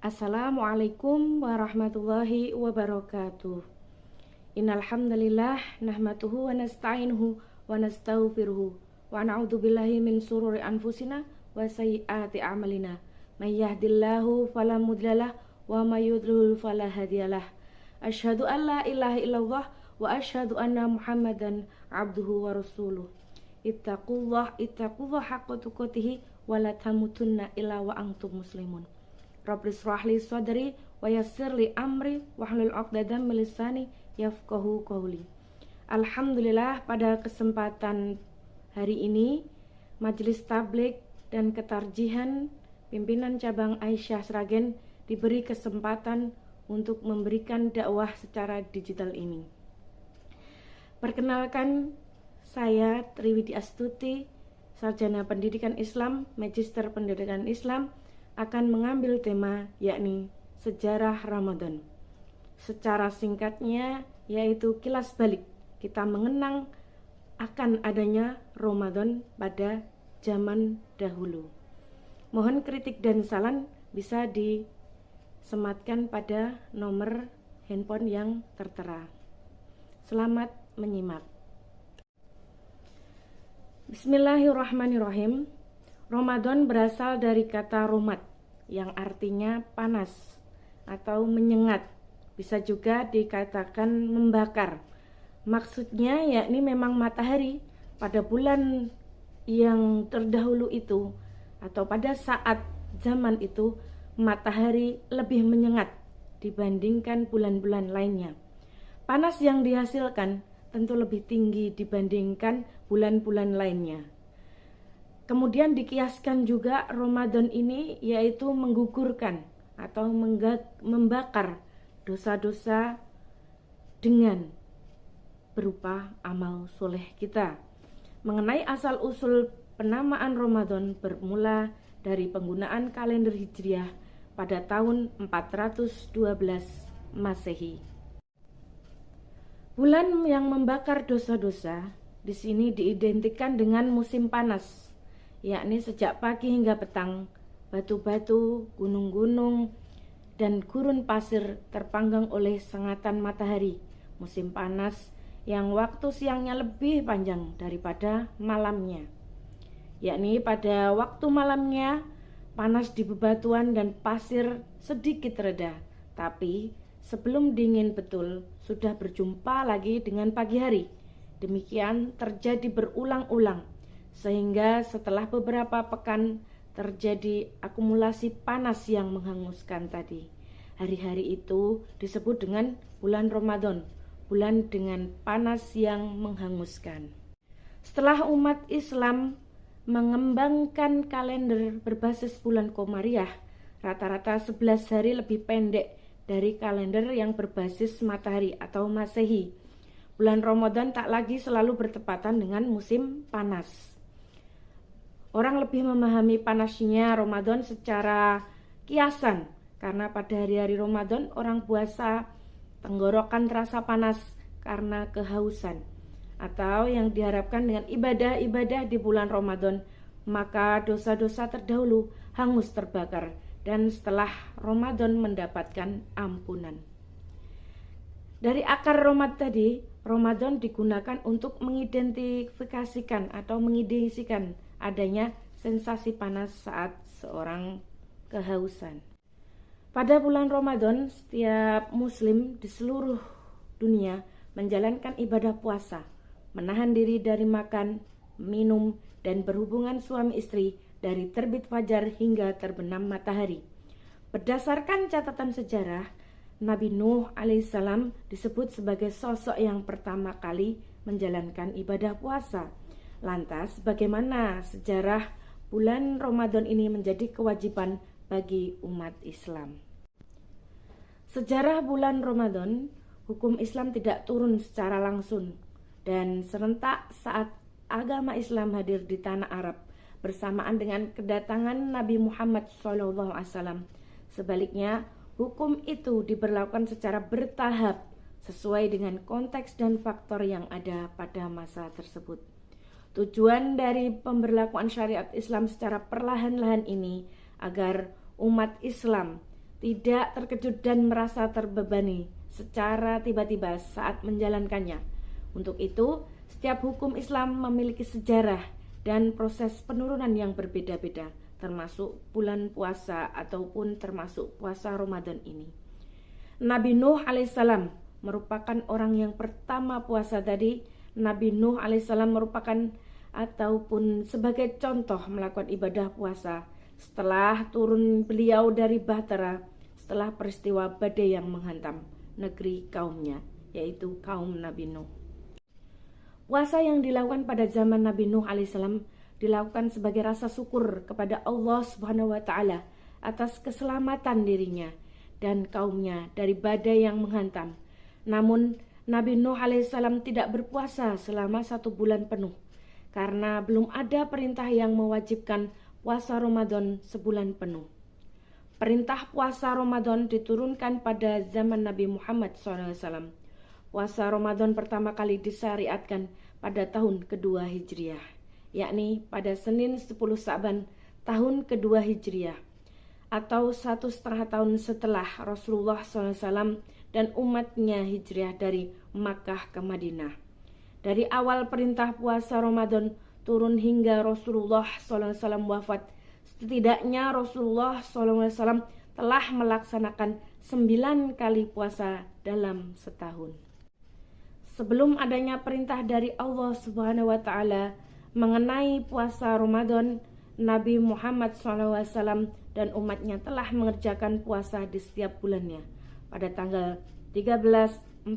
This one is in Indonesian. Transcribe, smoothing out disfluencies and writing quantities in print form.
Assalamualaikum warahmatullahi wabarakatuh. Innal hamdalillah nahmaduhu wa nasta'inuhu wa nastaghfiruhu wa na'udzu billahi min shururi anfusina wa sayyiati a'malina. May yahdihillahu fala mudhillalah wa may yudlil fala hadiyalah. Asyhadu an la ilaha illallah wa asyhadu anna Muhammadan abduhu wa rasuluh. Ittaqullah haqqa tuqatih wa la tamutunna illa wa antum muslimun. Rabbi shrah li sadri wa yassir li amri wahlul 'uqdatam min lisani yafqahu qawli. Alhamdulillah, pada kesempatan hari ini Majelis Tabligh dan Ketarjihan Pimpinan Cabang Aisyah Sragen diberi kesempatan untuk memberikan dakwah secara digital ini. Perkenalkan, saya Triwidi Astuti, Sarjana Pendidikan Islam, Magister Pendidikan Islam, akan mengambil tema yakni sejarah Ramadan. Secara singkatnya yaitu kilas balik kita mengenang akan adanya Ramadan pada zaman dahulu. Mohon kritik dan saran bisa disematkan pada nomor handphone yang tertera. Selamat menyimak. Bismillahirrahmanirrahim. Ramadan berasal dari kata romat yang artinya panas atau menyengat. Bisa juga dikatakan membakar. Maksudnya yakni memang matahari pada bulan yang terdahulu itu atau pada saat zaman itu matahari lebih menyengat dibandingkan bulan-bulan lainnya. Panas yang dihasilkan tentu lebih tinggi dibandingkan bulan-bulan lainnya. Kemudian dikiaskan juga Ramadan ini yaitu menggugurkan atau membakar dosa-dosa dengan berupa amal soleh kita. Mengenai asal-usul penamaan Ramadan bermula dari penggunaan kalender Hijriah pada tahun 412 Masehi. Bulan yang membakar dosa-dosa di sini diidentikan dengan musim panas, yakni sejak pagi hingga petang, batu-batu, gunung-gunung, dan gurun pasir terpanggang oleh sengatan matahari. Musim panas yang waktu siangnya lebih panjang daripada malamnya, yakni pada waktu malamnya panas di bebatuan dan pasir sedikit reda, tapi sebelum dingin betul sudah berjumpa lagi dengan pagi hari. Demikian terjadi berulang-ulang, sehingga setelah beberapa pekan terjadi akumulasi panas yang menghanguskan tadi. Hari-hari itu disebut dengan bulan Ramadan, bulan dengan panas yang menghanguskan. Setelah umat Islam mengembangkan kalender berbasis bulan Komariah, rata-rata 11 hari lebih pendek dari kalender yang berbasis matahari atau Masehi. Bulan Ramadan tak lagi selalu bertepatan dengan musim panas. Orang lebih memahami panasnya Ramadan secara kiasan, karena pada hari-hari Ramadan orang puasa tenggorokan terasa panas karena kehausan. Atau yang diharapkan dengan ibadah-ibadah di bulan Ramadan, maka dosa-dosa terdahulu hangus terbakar dan setelah Ramadan mendapatkan ampunan. Dari akar romat tadi, Ramadan digunakan untuk mengidentifikasikan atau mengidentikan adanya sensasi panas saat seorang kehausan. Pada bulan Ramadan, setiap muslim di seluruh dunia menjalankan ibadah puasa, menahan diri dari makan, minum, dan berhubungan suami istri dari terbit fajar hingga terbenam matahari. Berdasarkan catatan sejarah, Nabi Nuh alaihissalam disebut sebagai sosok yang pertama kali menjalankan ibadah puasa. Lantas, bagaimana sejarah bulan Ramadan ini menjadi kewajiban bagi umat Islam? Sejarah bulan Ramadan, hukum Islam tidak turun secara langsung dan serentak saat agama Islam hadir di tanah Arab bersamaan dengan kedatangan Nabi Muhammad SAW. Sebaliknya, hukum itu diberlakukan secara bertahap sesuai dengan konteks dan faktor yang ada pada masa tersebut. Tujuan dari pemberlakuan syariat Islam secara perlahan-lahan ini agar umat Islam tidak terkejut dan merasa terbebani secara tiba-tiba saat menjalankannya. Untuk itu, setiap hukum Islam memiliki sejarah dan proses penurunan yang berbeda-beda, termasuk bulan puasa ataupun termasuk puasa Ramadan ini. Nabi Nuh alaihissalam merupakan orang yang pertama puasa tadi. Nabi Nuh alaihissalam merupakan ataupun sebagai contoh melakukan ibadah puasa setelah turun beliau dari bahtera setelah peristiwa badai yang menghantam negeri kaumnya, yaitu kaum Nabi Nuh. Puasa yang dilakukan pada zaman Nabi Nuh alaihissalam dilakukan sebagai rasa syukur kepada Allah Subhanahu wa taala atas keselamatan dirinya dan kaumnya dari badai yang menghantam. Namun Nabi Nuh alaihissalam tidak berpuasa selama 1 bulan penuh karena belum ada perintah yang mewajibkan puasa Ramadan sebulan penuh. Perintah puasa Ramadan diturunkan pada zaman Nabi Muhammad SAW. Puasa Ramadan pertama kali disyariatkan pada tahun kedua Hijriah, yakni pada Senin 10 Sa'ban tahun kedua Hijriah, atau 1,5 tahun setelah Rasulullah SAW dan umatnya hijrah dari Makkah ke Madinah. Dari awal perintah puasa Ramadan turun hingga Rasulullah SAW wafat, setidaknya Rasulullah SAW telah melaksanakan 9 kali puasa dalam setahun. Sebelum adanya perintah dari Allah Subhanahu wa taala mengenai puasa Ramadan, Nabi Muhammad SAW dan umatnya telah mengerjakan puasa di setiap bulannya pada tanggal 13, 14,